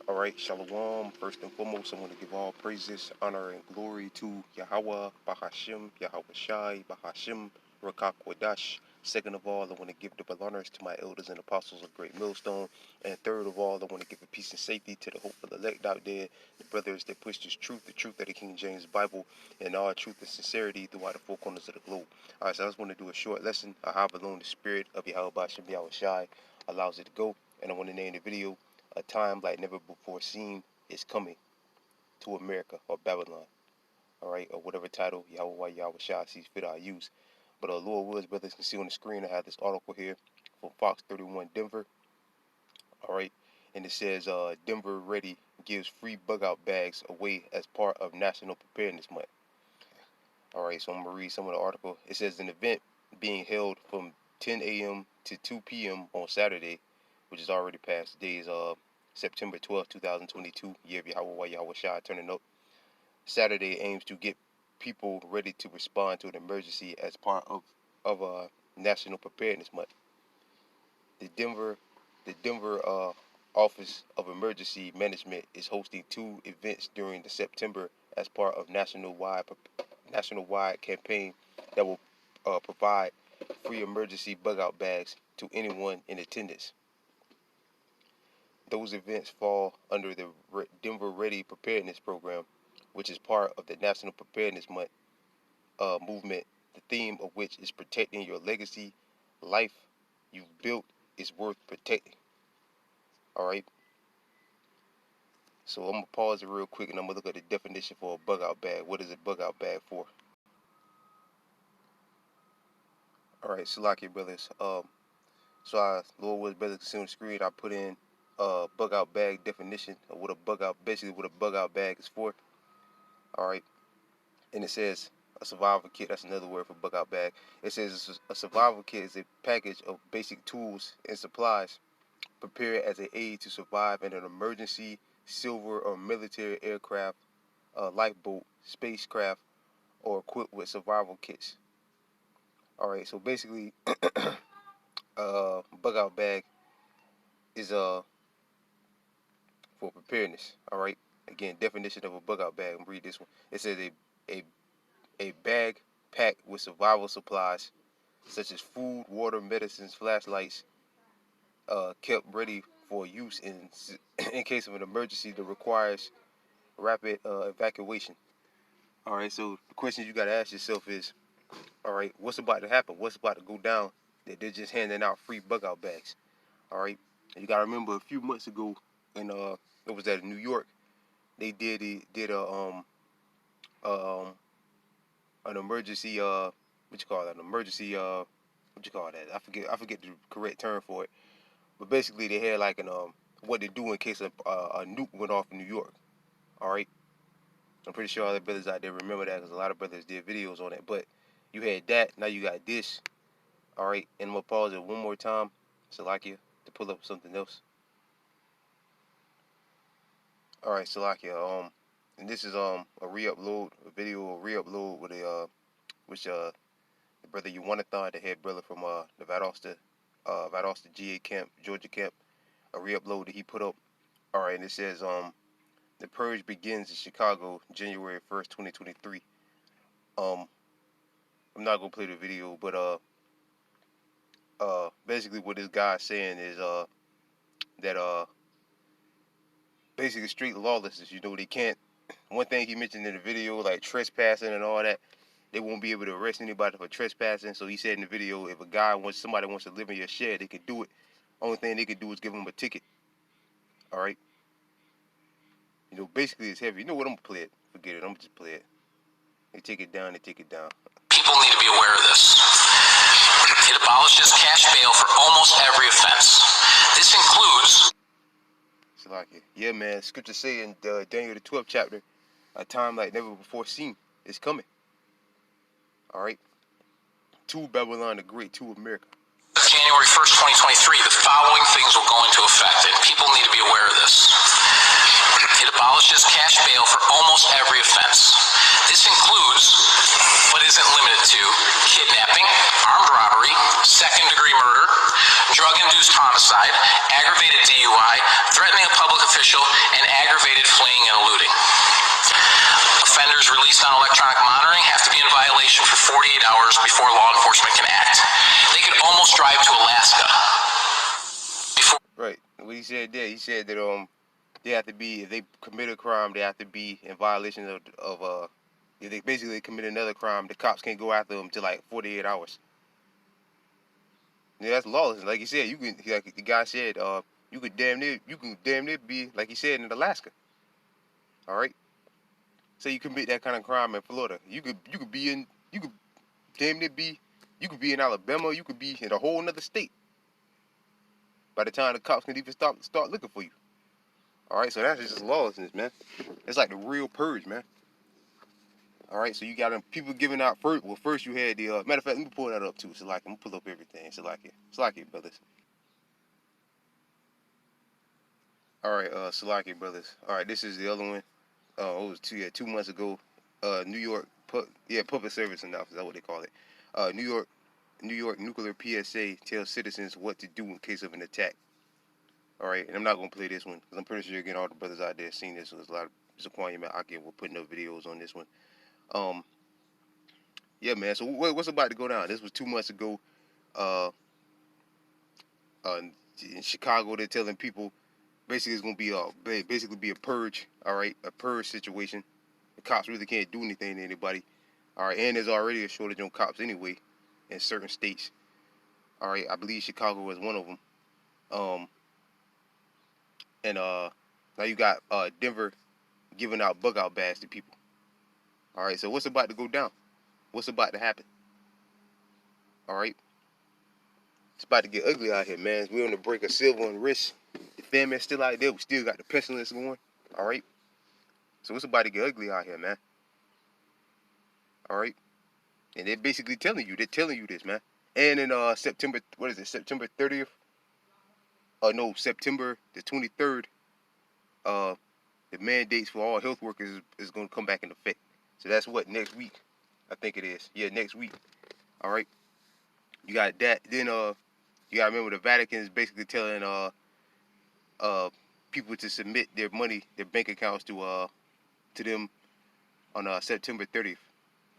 Alright, Shalom. First and foremost, I want to give all praises, honor, and glory to Yahweh, Bahashim, Yahweh Shai, Bahashim, Rakak Wadash. Second of all, I want to give double honors to my elders and apostles of Great Millstone. And third of all, I want to give a peace and safety to the hopeful elect out there, the brothers that push this truth, the truth of the King James Bible, and all truth and sincerity throughout the four corners of the globe. Alright, so I just want to do a short lesson on how alone the spirit of Yahweh Bahashim, Yahweh Shai allows it to go. And I want to name the video, "A time like never before seen is coming to America," or Babylon, all right, or whatever title Yahweh Shai sees fit I use. But Lord Woods, brothers, can see on the screen, I have this article here from Fox 31 Denver, all right, and it says Denver Ready gives free bug out bags away as part of National Preparedness Month. All right, so I'm going to read some of the article. It says an event being held from 10 a.m. to 2 p.m. on Saturday, which is already past days September 12, 2022, year of Yahweh Shai turning up. Saturday aims to get people ready to respond to an emergency as part of National Preparedness Month. The Denver Office of Emergency Management is hosting 2 events during the September as part of nationwide campaign that will provide free emergency bug out bags to anyone in attendance. Those events fall under the Denver Ready Preparedness Program, which is part of the National Preparedness Month movement, the theme of which is protecting your legacy. Life you've built is worth protecting. All right. So I'm going to pause it real quick and I'm going to look at the definition for a bug out bag. What is a bug out bag for? All right, Salakia brothers. Lord Woods brothers can see on the screen, I put in bug out bag definition of what a bug out bag is for. All right, and it says a survival kit. That's another word for bug out bag. It says a survival kit is a package of basic tools and supplies prepared as an aid to survive in an emergency, civil or military aircraft, lifeboat, spacecraft, or equipped with survival kits. All right, so basically, bug out bag is for preparedness. All right. Again, definition of a bug out bag. I'm gonna read this one. It says a bag packed with survival supplies such as food, water, medicines, flashlights, kept ready for use in case of an emergency that requires rapid evacuation. All right. So the question you gotta ask yourself is, all right, what's about to happen? What's about to go down that they're just handing out free bug out bags? All right. And you gotta remember a few months ago, and it was at New York. They did an emergency I forget the correct term for it, but basically they had like an what to do in case a nuke went off in New York. All right, I'm pretty sure all the brothers out there remember that because a lot of brothers did videos on it. But you had that, now you got this. All right, and I'm gonna pause it one more time, Salakia, to pull up something else. All right, Salakia, and this is a re-upload with the brother Yuwanathan, the head brother from the Valdosta GA camp, Georgia camp, a re-upload that he put up. All right, and it says the purge begins in Chicago, January 1st, 2023. I'm not gonna play the video, but basically what this guy's saying is that basically street lawlessness. You know, they can't. One thing he mentioned in the video, like trespassing and all that, they won't be able to arrest anybody for trespassing. So he said in the video, if somebody wants to live in your shed, they could do it. Only thing they could do is give them a ticket. All right. You know, basically it's heavy. You know what? I'm gonna play it. Forget it. I'm gonna just play it. They take it down. People need to be aware of this. It abolishes cash bail for almost every offense. This includes. Yeah, man. Scripture say in Daniel the 12th chapter, a time like never before seen is coming. All right. To Babylon the Great, to America. January 1st, 2023, the following things will go into effect, and people need to be aware of this. It abolishes cash bail for almost every offense. This includes, but isn't limited to, kidnapping, armed robbery, second-degree murder, drug drug-induced homicide, aggravated DUI, threatening a public official, and aggravated fleeing and eluding. Offenders released on electronic monitoring have to be in violation for 48 hours before law enforcement can act. They could almost drive to Alaska before. Right. What he said there, he said that they have to be, if they commit a crime, they have to be in violation of if they basically commit another crime, the cops can't go after them till like 48 hours. Yeah, that's lawless. Like he said, you can, like the guy said, you could damn near be, like he said, in Alaska. All right. Say you commit that kind of crime in Florida, you could damn near be, you could be in Alabama, you could be in a whole another state by the time the cops can even start looking for you. All right, so that's just lawlessness, man. It's like the real purge, man. All right, so you got them people giving out first. Well, first you had the matter of fact. Let me pull that up too. So like, I'm gonna pull up everything. So like it, brothers. All right, Salaki brothers. All right, this is the other one. It was 2 months ago. New York, public service announcement. That's what they call it. New York nuclear PSA tells citizens what to do in case of an attack. All right, and I'm not gonna play this one because I'm pretty sure again all the brothers out there seen this. So there's a lot of disappointment. We're putting up videos on this one. Yeah, man. So what's about to go down? This was 2 months ago. In Chicago, they're telling people basically it's gonna be a purge. All right, a purge situation. The cops really can't do anything to anybody. All right, and there's already a shortage on cops anyway in certain states. All right, I believe Chicago is one of them. And now you got Denver giving out bug out bags to people. All right, so what's about to go down? What's about to happen? All right, it's about to get ugly out here, man. We're on the brink of silver unrest. The famine's still out there. We still got the pestilence going. All right, so it's about to get ugly out here, man. All right, and they're basically telling you this, man. And in September, what is it? September 30th? No, September the 23rd. The mandates for all health workers is going to come back in effect. So that's what, next week, I think it is. Yeah, next week. All right. You got that. Then you got to remember the Vatican is basically telling people to submit their money, their bank accounts to them on September 30th.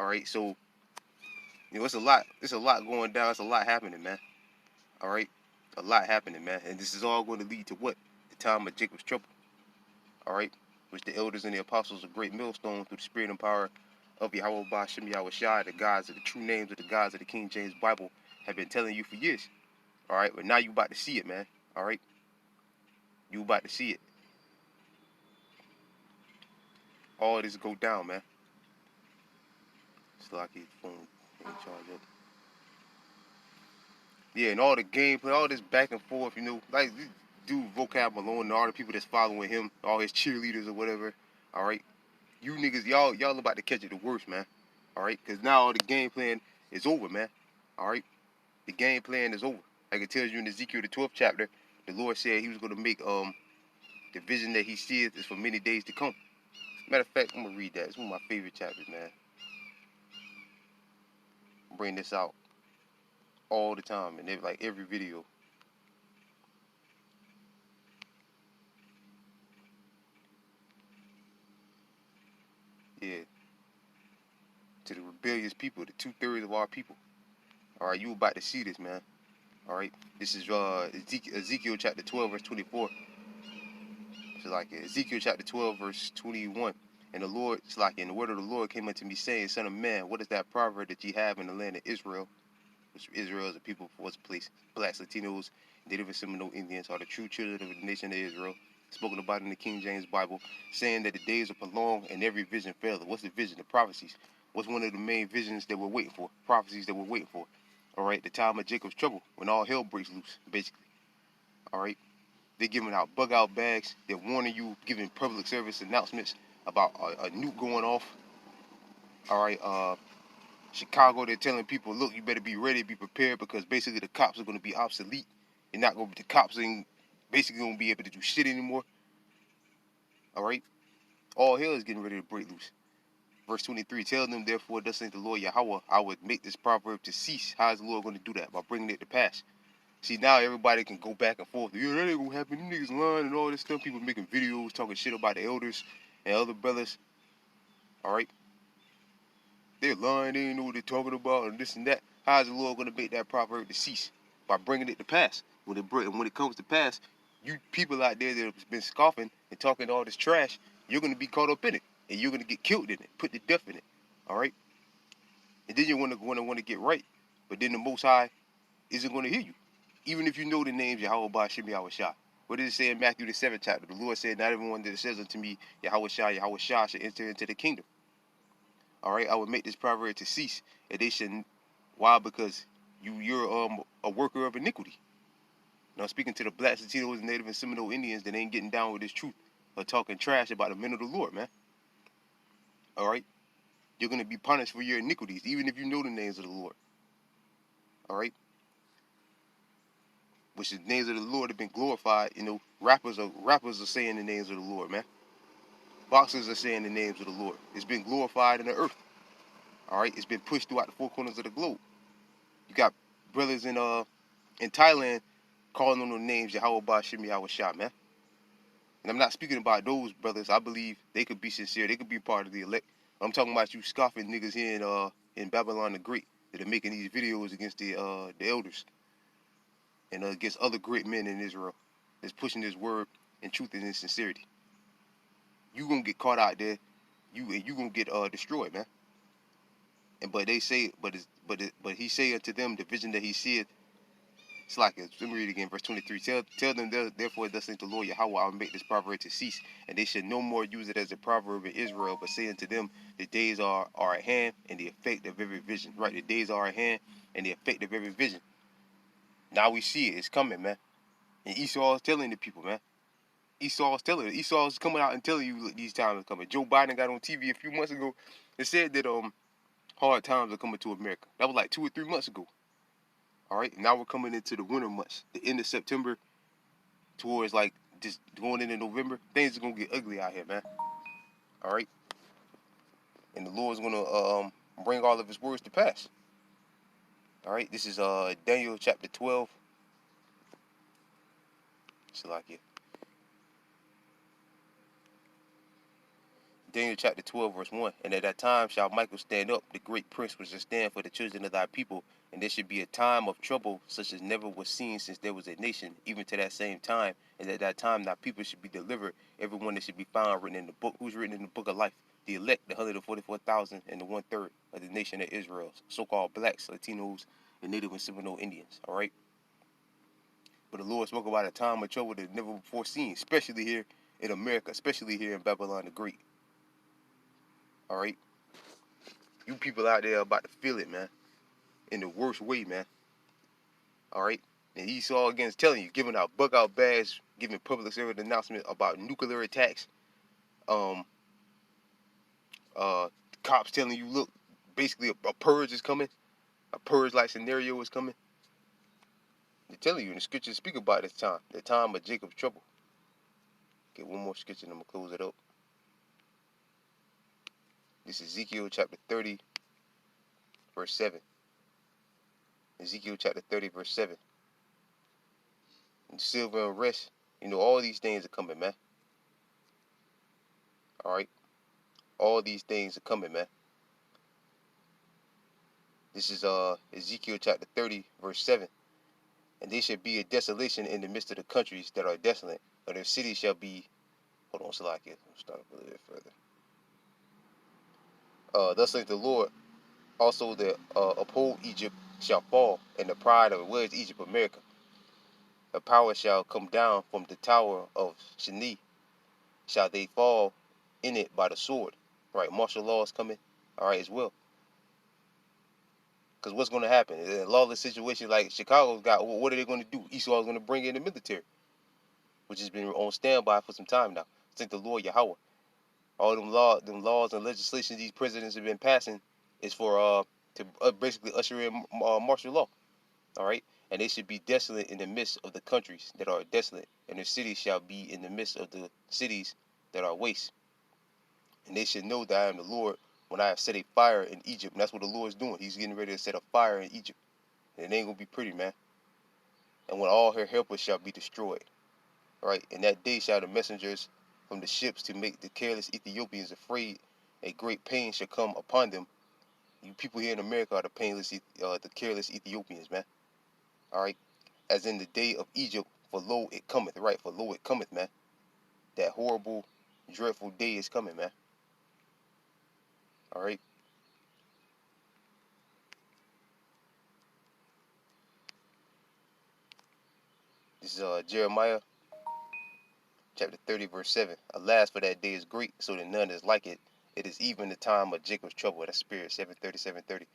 All right. So it's a lot. It's a lot going down. It's a lot happening, man. All right. A lot happening, man. And this is all going to lead to what? The time of Jacob's trouble. All right, which the elders and the apostles of great millstone through the spirit and power of Yahweh Ba'Shem Yahweh Shai, the gods of the true names of the gods of the King James Bible, have been telling you for years. All right, but now you about to see it, man. All right, you about to see it. All this go down, man. It's like his phone ain't charged up. Yeah, and all the gameplay, all this back and forth, like dude Vocab Malone and all the people that's following him, all his cheerleaders or whatever. All right, you niggas, y'all about to catch it the worst, man. All right, because now all the game plan is over, man. All right, the game plan is over. Like it tells you in Ezekiel the 12th chapter, the Lord said He was going to make the vision that He sees is for many days to come. Matter of fact, I'm gonna read that. It's one of my favorite chapters, man. I bring this out all the time and every video. Yeah, to the rebellious people, the 2/3 of our people. All right, you about to see this, man. All right, this is Ezekiel chapter 12, verse 24. It's like Ezekiel chapter 12, verse 21. And the Lord, it's like, and the word of the Lord came unto me, saying, Son of man, what is that proverb that ye have in the land of Israel? Which Israel is a people for what's place. Blacks, Latinos, Native and Seminole Indians are the true children of the nation of Israel, spoken about in the King James Bible, saying that the days are prolonged and every vision faileth. What's the vision? The prophecies. What's one of the main visions that we're waiting for? Prophecies that we're waiting for. All right, the time of Jacob's trouble, when all hell breaks loose, basically. All right, they're giving out bug out bags. They're warning you, giving public service announcements about a nuke going off. All right, Chicago, they're telling people, look, you better be ready, be prepared, because basically the cops are going to be obsolete. The cops ain't basically going to be able to do shit anymore. All right, all hell is getting ready to break loose. Verse 23, tell them, therefore, thus saith the Lord Yahweh, I would make this proverb to cease. How is the Lord going to do that? By bringing it to pass. See, now everybody can go back and forth. Yeah, that ain't gonna happen. Them niggas lying and all this stuff. People making videos talking shit about the elders and other brothers. All right, they're lying. They ain't know what they're talking about and this and that. How is the Lord gonna make that proverb to cease? By bringing it to pass. When it comes to pass, you people out there that have been scoffing and talking all this trash, you're gonna be caught up in it, and you're gonna get killed in it, put to death in it. All right, and then you're want to get right, but then the Most High isn't gonna hear you, even if you know the names Yahweh Ba'ashem Yahweh Shah. What does it say in Matthew the 7th chapter? The Lord said, "Not everyone that says unto me, Yahweh Shah, Yahweh Shah, should enter into the kingdom." All right, I would make this proverb to cease, and they shouldn't. Why? Because you're a worker of iniquity. Now, speaking to the blacks, Latinos, Native, and Seminole Indians that ain't getting down with this truth or talking trash about the men of the Lord, man. All right? You're going to be punished for your iniquities, even if you know the names of the Lord. All right? Which the names of the Lord have been glorified. You know, rappers are saying the names of the Lord, man. Boxers are saying the names of the Lord. It's been glorified in the earth. All right? It's been pushed throughout the four corners of the globe. You got brothers in Thailand calling on the names Yahweh Ba'ashem Yahweh Shah, man. And I'm not speaking about those brothers. I believe they could be sincere. They could be part of the elect. I'm talking about you scoffing niggas here in Babylon the Great that are making these videos against the elders and against other great men in Israel that's pushing this word and truth and in sincerity. You gonna get caught out there. You gonna get destroyed, man. And but they say, but he say unto them the vision that he seeth. It's like, let me read it again, verse 23. Tell them, therefore, thus saith the Lord Yahweh, I will make this proverb to cease, and they should no more use it as a proverb in Israel, but say unto them, the days are at hand, and the effect of every vision. Right, the days are at hand, and the effect of every vision. Now we see it. It's coming, man. And Esau is telling the people, man. Esau is coming out and telling you these times are coming. Joe Biden got on TV a few months ago and said that hard times are coming to America. That was like 2 or 3 months ago. All right, now we're coming into the winter months, the end of September, towards like just going into November. Things are gonna get ugly out here, man. All right, and the Lord's gonna bring all of His words to pass. All right, this is Daniel chapter 12. Salakia. Daniel chapter 12, verse 1. And at that time shall Michael stand up, the great prince which shall stand for the children of thy people. And there should be a time of trouble such as never was seen since there was a nation, even to that same time. And at that time thy people should be delivered, everyone that should be found written in the book. Who's written in the book of life? The elect, the 144,000, and the 1/3 of the nation of Israel. So-called blacks, Latinos, and Native and Seminole Indians. All right? But the Lord spoke about a time of trouble that never before seen, especially here in America, especially here in Babylon the Great. All right? You people out there are about to feel it, man. In the worst way, man. All right? And Esau again is telling you, giving out bug-out bags, giving public service announcement about nuclear attacks. Cops telling you, look, basically a purge is coming. A purge-like scenario is coming. They're telling you, and the scriptures speak about this time. The time of Jacob's trouble. Get one more scripture and I'm going to close it up. This is Ezekiel chapter 30, verse 7. Ezekiel chapter 30, verse 7. And silver and rest, you know, all these things are coming, man. All right? All these things are coming, man. This is Ezekiel chapter 30, verse 7. And there shall be a desolation in the midst of the countries that are desolate, or their cities shall be. Hold on, Salakia. I'll start up a little bit further. Thus saith the Lord, also that uphold Egypt shall fall, and the pride of where is Egypt, America. The power shall come down from the tower of Shani. Shall they fall in it by the sword? Right, martial law is coming. All right, as well. Because what's going to happen? In a lawless situation like Chicago's got, what are they going to do? Esau is going to bring in the military, which has been on standby for some time now. Thank the Lord Yahweh. All them laws and legislation these presidents have been passing is for to basically usher in martial law. All right, and they should be desolate in the midst of the countries that are desolate, and the cities shall be in the midst of the cities that are waste. And they should know that I am the Lord when I have set a fire in Egypt. And that's what the Lord is doing. He's getting ready to set a fire in Egypt. And it ain't gonna be pretty, man. and when all her helpers shall be destroyed. Right? In that day shall the messengers from the ships to make the careless Ethiopians afraid. A great pain shall come upon them. You people here in America are the careless Ethiopians, man. All right, as in the day of Egypt, for lo it cometh, right? For lo it cometh, man. That horrible, dreadful day is coming, man. All right. This is Jeremiah chapter 30, verse 7. Alas, for that day is great, so that none is like it. It is even the time of Jacob's trouble. That's Spirit 730, 730.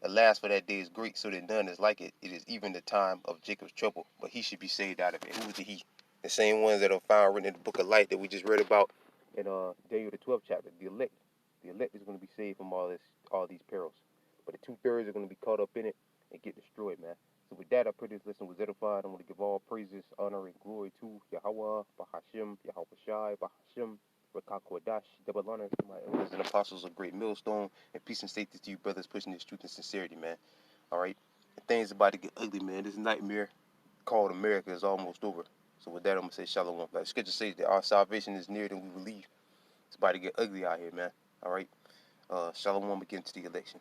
Alas, for that day is great, so that none is like it. It is even the time of Jacob's trouble, but he should be saved out of it. Who is the he? The same ones that are found written in the book of life that we just read about in Daniel the 12th chapter. The elect. The elect is going to be saved from all these perils. But the 2/3 are going to be caught up in it and get destroyed, man. So with that, I pray this lesson was edified. I want to give all praises, honor, and glory to Yahweh, Bahashim, Yahweh Shai, Bahashim, Rakakwadash, double honor to my elders and apostles of Great Millstone, and peace and safety to you brothers pushing this truth and sincerity, man. All right? And things about to get ugly, man. This nightmare called America is almost over. So with that, I'm going to say shalom. Like Scripture says that our salvation is nearer than we believe. It's about to get ugly out here, man. All right? Shalom again to the election.